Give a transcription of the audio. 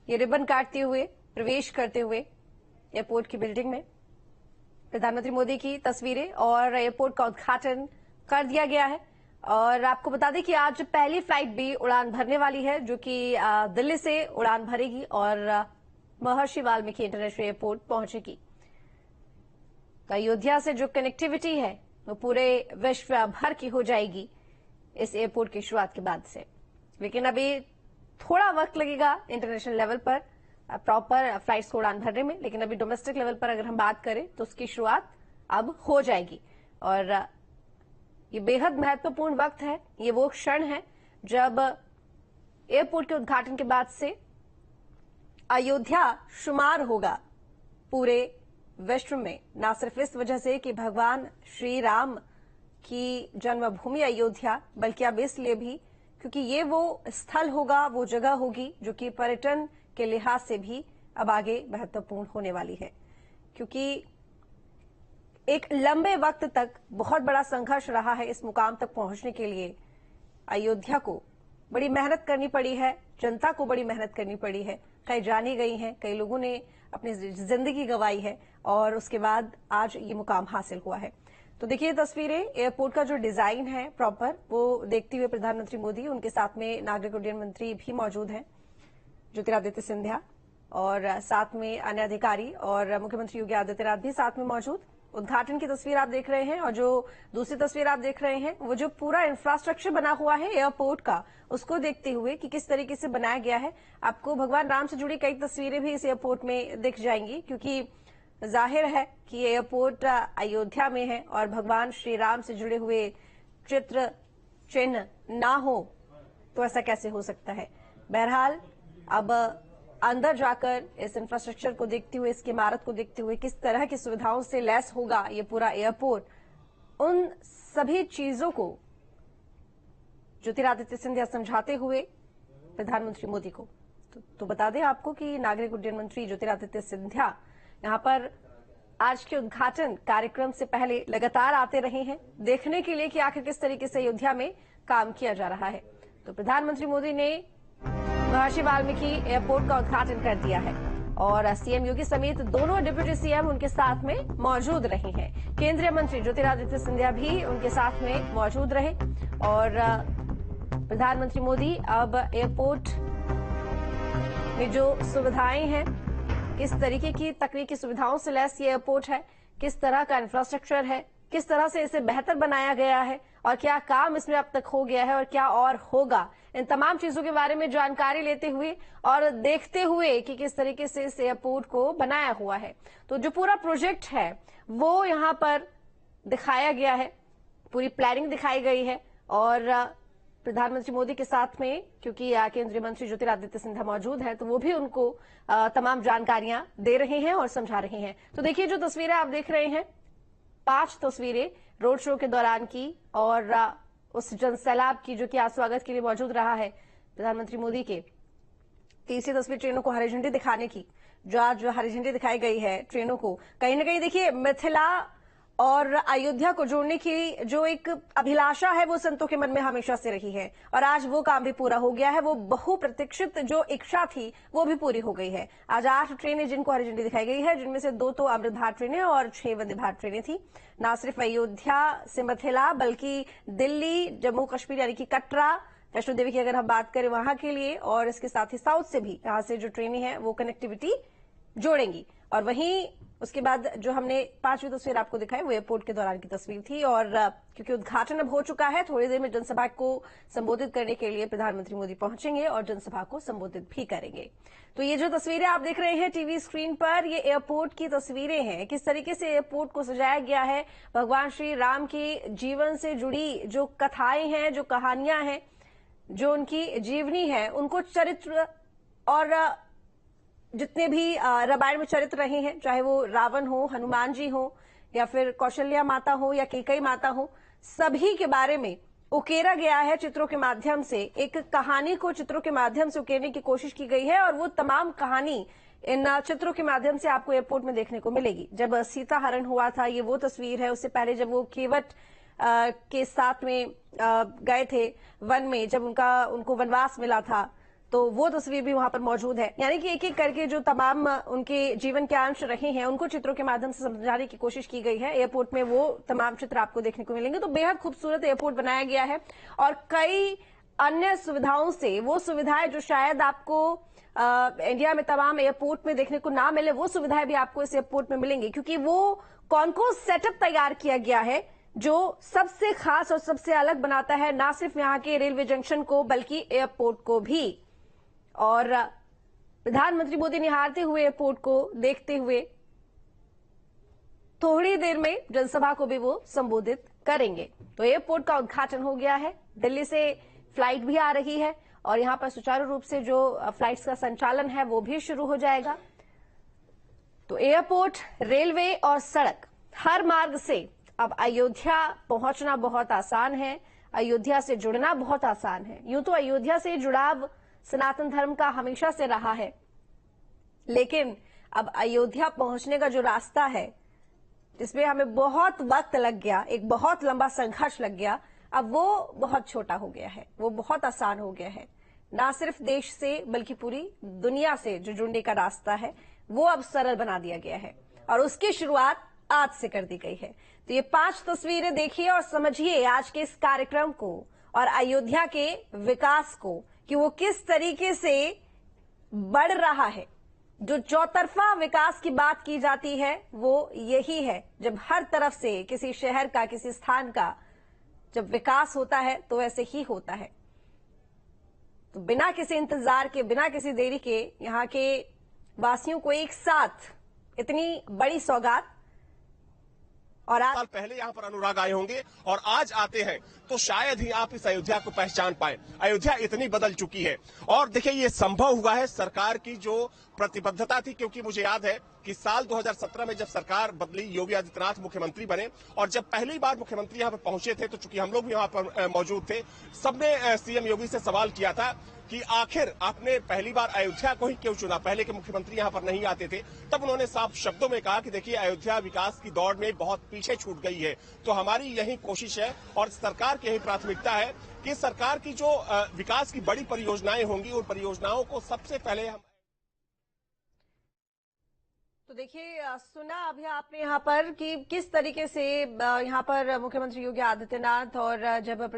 ये रिबन काटते हुए प्रवेश करते हुए एयरपोर्ट की बिल्डिंग में प्रधानमंत्री मोदी की तस्वीरें और एयरपोर्ट का उद्घाटन कर दिया गया है। और आपको बता दें कि आज पहली फ्लाइट भी उड़ान भरने वाली है, जो कि दिल्ली से उड़ान भरेगी और महर्षि वाल्मीकि इंटरनेशनल एयरपोर्ट पहुंचेगी। तो अयोध्या से जो कनेक्टिविटी है वो पूरे विश्व भर की हो जाएगी इस एयरपोर्ट की शुरुआत के बाद से। लेकिन अभी थोड़ा वक्त लगेगा इंटरनेशनल लेवल पर प्रॉपर फ्लाइट्स को उड़ान भरने में, लेकिन अभी डोमेस्टिक लेवल पर अगर हम बात करें तो उसकी शुरुआत अब हो जाएगी। और ये बेहद महत्वपूर्ण वक्त है, ये वो क्षण है जब एयरपोर्ट के उद्घाटन के बाद से अयोध्या शुमार होगा पूरे विश्व में, न सिर्फ इस वजह से कि भगवान श्री राम की जन्मभूमि अयोध्या, बल्कि अब इसलिए भी क्योंकि ये वो स्थल होगा, वो जगह होगी जो कि पर्यटन के लिहाज से भी अब आगे महत्वपूर्ण होने वाली है। क्योंकि एक लंबे वक्त तक बहुत बड़ा संघर्ष रहा है इस मुकाम तक पहुंचने के लिए। अयोध्या को बड़ी मेहनत करनी पड़ी है, जनता को बड़ी मेहनत करनी पड़ी है, कई जानी गई हैं, कई लोगों ने अपनी जिंदगी गंवाई है और उसके बाद आज ये मुकाम हासिल हुआ है। तो देखिए तस्वीरें, एयरपोर्ट का जो डिजाइन है प्रॉपर, वो देखते हुए प्रधानमंत्री मोदी, उनके साथ में नागरिक उड्डयन मंत्री भी मौजूद हैं ज्योतिरादित्य सिंधिया, और साथ में अन्य अधिकारी और मुख्यमंत्री योगी आदित्यनाथ भी साथ में मौजूद। उद्घाटन की तस्वीर आप देख रहे हैं और जो दूसरी तस्वीर आप देख रहे हैं वो जो पूरा इंफ्रास्ट्रक्चर बना हुआ है एयरपोर्ट का, उसको देखते हुए कि किस तरीके से बनाया गया है। आपको भगवान राम से जुड़ी कई तस्वीरें भी इस एयरपोर्ट में दिख जाएंगी, क्योंकि जाहिर है कि एयरपोर्ट अयोध्या में है और भगवान श्री राम से जुड़े हुए चित्र चिन्ह ना हो तो ऐसा कैसे हो सकता है। बहरहाल अब अंदर जाकर इस इंफ्रास्ट्रक्चर को देखते हुए, इसकी इमारत को देखते हुए, किस तरह की सुविधाओं से लैस होगा ये पूरा एयरपोर्ट, उन सभी चीजों को ज्योतिरादित्य सिंधिया समझाते हुए प्रधानमंत्री मोदी को तो बता दें आपको कि नागरिक उड्डयन मंत्री ज्योतिरादित्य सिंधिया यहां पर आज के उद्घाटन कार्यक्रम से पहले लगातार आते रहे हैं देखने के लिए कि आखिर किस तरीके से अयोध्या में काम किया जा रहा है। तो प्रधानमंत्री मोदी ने महर्षि वाल्मीकि एयरपोर्ट का उद्घाटन कर दिया है और सीएम योगी समेत दोनों डिप्टी सीएम उनके साथ में मौजूद रहे हैं। केंद्रीय मंत्री ज्योतिरादित्य सिंधिया भी उनके साथ में मौजूद रहे और प्रधानमंत्री मोदी अब एयरपोर्ट में जो सुविधाएं हैं, किस तरीके की तकनीकी सुविधाओं से लैस ये एयरपोर्ट है, किस तरह का इंफ्रास्ट्रक्चर है, किस तरह से इसे बेहतर बनाया गया है और क्या काम इसमें अब तक हो गया है और क्या और होगा, इन तमाम चीजों के बारे में जानकारी लेते हुए और देखते हुए कि किस तरीके से इस एयरपोर्ट को बनाया हुआ है। तो जो पूरा प्रोजेक्ट है वो यहाँ पर दिखाया गया है, पूरी प्लानिंग दिखाई गई है और प्रधानमंत्री मोदी के साथ में क्योंकि केंद्रीय मंत्री ज्योतिरादित्य सिंधिया मौजूद है तो वो भी उनको तमाम जानकारियां दे रहे हैं और समझा रहे हैं। तो देखिए जो तस्वीरें आप देख रहे हैं, 5 तस्वीरें रोड शो के दौरान की और उस जनसैलाब की जो कि आज स्वागत के लिए मौजूद रहा है प्रधानमंत्री मोदी के। तीसरी तस्वीर ट्रेनों को हरी झंडी दिखाने की, जो आज हरी झंडी दिखाई गई है ट्रेनों को, कहीं ना कहीं देखिए मिथिला और अयोध्या को जोड़ने की जो एक अभिलाषा है वो संतों के मन में हमेशा से रही है और आज वो काम भी पूरा हो गया है। वो बहुप्रतीक्षित जो इच्छा थी वो भी पूरी हो गई है। आज 8 ट्रेनें जिनको हरी झंडी दिखाई गई है, जिनमें से 2 तो अमृत भारत ट्रेनें और 6 वंदे भारत ट्रेनें थी। न सिर्फ अयोध्या से मिथिला बल्कि दिल्ली, जम्मू कश्मीर यानी कि कटरा, वैष्णो देवी की अगर हम बात करें वहां के लिए, और इसके साथ ही साउथ से भी यहां से जो ट्रेनें हैं वो कनेक्टिविटी जोड़ेंगी। और वहीं उसके बाद जो हमने 5वीं तस्वीर आपको दिखाई वो एयरपोर्ट के दौरान की तस्वीर थी और क्योंकि उद्घाटन अब हो चुका है, थोड़ी देर में जनसभा को संबोधित करने के लिए प्रधानमंत्री मोदी पहुंचेंगे और जनसभा को संबोधित भी करेंगे। तो ये जो तस्वीरें आप देख रहे हैं टीवी स्क्रीन पर, ये एयरपोर्ट की तस्वीरें हैं। किस तरीके से एयरपोर्ट को सजाया गया है, भगवान श्री राम के जीवन से जुड़ी जो कथाएं हैं, जो कहानियां हैं, जो उनकी जीवनी है, उनको चरित्र और जितने भी रामायण में चरित्र रहे हैं, चाहे वो रावण हो, हनुमान जी हो या फिर कौशल्या माता हो या कैकेयी माता हो, सभी के बारे में उकेरा गया है चित्रों के माध्यम से। एक कहानी को चित्रों के माध्यम से उकेरने की कोशिश की गई है और वो तमाम कहानी इन चित्रों के माध्यम से आपको एयरपोर्ट में देखने को मिलेगी। जब सीता हरण हुआ था ये वो तस्वीर है, उससे पहले जब वो केवट के साथ में गए थे वन में, जब उनको वनवास मिला था, तो वो तस्वीर भी वहां पर मौजूद है। यानी कि एक एक करके जो तमाम उनके जीवन के अंश रहे हैं उनको चित्रों के माध्यम से समझाने की कोशिश की गई है। एयरपोर्ट में वो तमाम चित्र आपको देखने को मिलेंगे। तो बेहद खूबसूरत एयरपोर्ट बनाया गया है और कई अन्य सुविधाओं से, वो सुविधाएं जो शायद आपको इंडिया में तमाम एयरपोर्ट में देखने को ना मिले, वो सुविधाएं भी आपको इस एयरपोर्ट में मिलेंगी, क्योंकि वो कौन सेटअप तैयार किया गया है जो सबसे खास और सबसे अलग बनाता है ना सिर्फ यहाँ के रेलवे जंक्शन को बल्कि एयरपोर्ट को भी। और प्रधानमंत्री मोदी निहारते हुए एयरपोर्ट को देखते हुए थोड़ी देर में जनसभा को भी वो संबोधित करेंगे। तो एयरपोर्ट का उद्घाटन हो गया है। दिल्ली से फ्लाइट भी आ रही है और यहां पर सुचारू रूप से जो फ्लाइट्स का संचालन है वो भी शुरू हो जाएगा। तो एयरपोर्ट, रेलवे और सड़क, हर मार्ग से अब अयोध्या पहुंचना बहुत आसान है, अयोध्या से जुड़ना बहुत आसान है। यूं तो अयोध्या से जुड़ाव सनातन धर्म का हमेशा से रहा है, लेकिन अब अयोध्या पहुंचने का जो रास्ता है जिसमें हमें बहुत वक्त लग गया, एक बहुत लंबा संघर्ष लग गया, अब वो बहुत छोटा हो गया है, वो बहुत आसान हो गया है। ना सिर्फ देश से बल्कि पूरी दुनिया से जो जुड़ने का रास्ता है वो अब सरल बना दिया गया है और उसकी शुरुआत आज से कर दी गई है। तो ये 5 तस्वीरें देखिए और समझिए आज के इस कार्यक्रम को और अयोध्या के विकास को कि वो किस तरीके से बढ़ रहा है। जो चौतरफा विकास की बात की जाती है वो यही है, जब हर तरफ से किसी शहर का, किसी स्थान का जब विकास होता है तो ऐसे ही होता है। तो बिना किसी इंतजार के, बिना किसी देरी के यहाँ के वासियों को एक साथ इतनी बड़ी सौगात। और साल पहले यहाँ पर अनुराग आए होंगे और आज आते हैं तो शायद ही आप इस अयोध्या को पहचान पाए। अयोध्या इतनी बदल चुकी है और देखिए ये संभव हुआ है सरकार की जो प्रतिबद्धता थी, क्योंकि मुझे याद है कि साल 2017 में जब सरकार बदली, योगी आदित्यनाथ मुख्यमंत्री बने और जब पहली बार मुख्यमंत्री यहाँ पर पहुंचे थे तो चूंकि हम लोग भी यहाँ पर मौजूद थे, सबने सीएम योगी से सवाल किया था कि आखिर आपने पहली बार अयोध्या को ही क्यों चुना, पहले के मुख्यमंत्री यहाँ पर नहीं आते थे। तब उन्होंने साफ शब्दों में कहा कि देखिए अयोध्या विकास की दौड़ में बहुत पीछे छूट गई है। तो हमारी यही कोशिश है और सरकार की यही प्राथमिकता है कि सरकार की जो विकास की बड़ी परियोजनाएं होंगी उन परियोजनाओं को सबसे पहले हम। तो देखिए, सुना अभी आपने यहाँ पर कि किस तरीके से यहाँ पर मुख्यमंत्री योगी आदित्यनाथ और जब